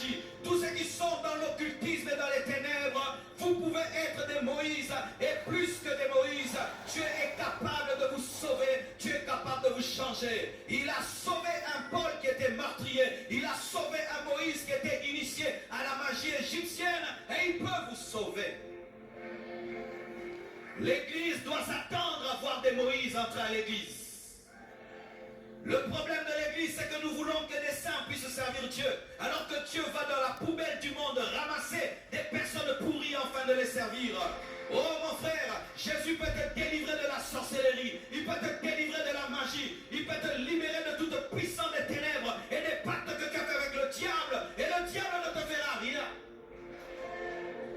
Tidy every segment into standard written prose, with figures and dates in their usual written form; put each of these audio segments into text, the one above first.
magie, tous ceux qui sont dans l'occultisme et dans les ténèbres, vous pouvez être des Moïse et plus que des Moïse. Dieu est capable de vous sauver, Dieu est capable de vous changer. Il a sauvé un Paul qui était meurtrier, il a sauvé un Moïse qui était initié à la magie égyptienne et il peut vous sauver. L'Église doit s'attendre à voir des Moïse entrer à l'Église. Le problème de l'Église, c'est que nous voulons que des saints puissent servir Dieu, alors que Dieu va dans la poubelle du monde ramasser des personnes pourries afin de les servir. Oh mon frère, Jésus peut te délivrer de la sorcellerie, il peut te délivrer de la magie, il peut te libérer de toute puissance des ténèbres et des pactes que tu as fait avec le diable, et le diable ne te fera rien.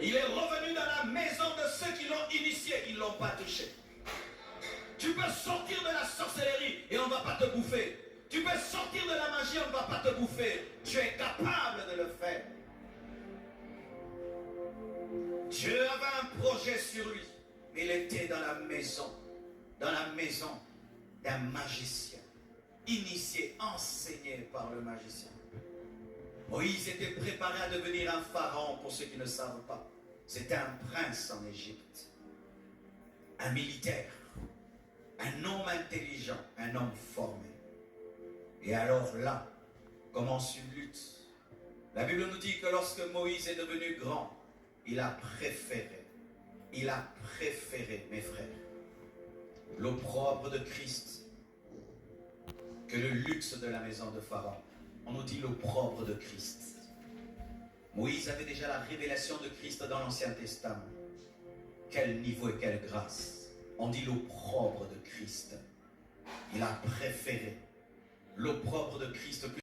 Il est revenu dans la maison de ceux qui l'ont initié, qui ne l'ont pas touché. Tu peux sortir de la sorcellerie et on ne va pas te bouffer. Tu peux sortir de la magie, on ne va pas te bouffer. Tu es capable de le faire. Dieu avait un projet sur lui, mais il était dans la maison d'un magicien, initié, enseigné par le magicien. Moïse était préparé à devenir un pharaon, pour ceux qui ne savent pas. C'était un prince en Égypte, un militaire, un homme intelligent, un homme formé. Et alors là, commence une lutte. La Bible nous dit que lorsque Moïse est devenu grand, il a préféré, mes frères, l'opprobre de Christ que le luxe de la maison de Pharaon. On nous dit l'opprobre de Christ. Moïse avait déjà la révélation de Christ dans l'Ancien Testament. Quel niveau et quelle grâce. On dit l'opprobre de Christ. Il a préféré l'opprobre de Christ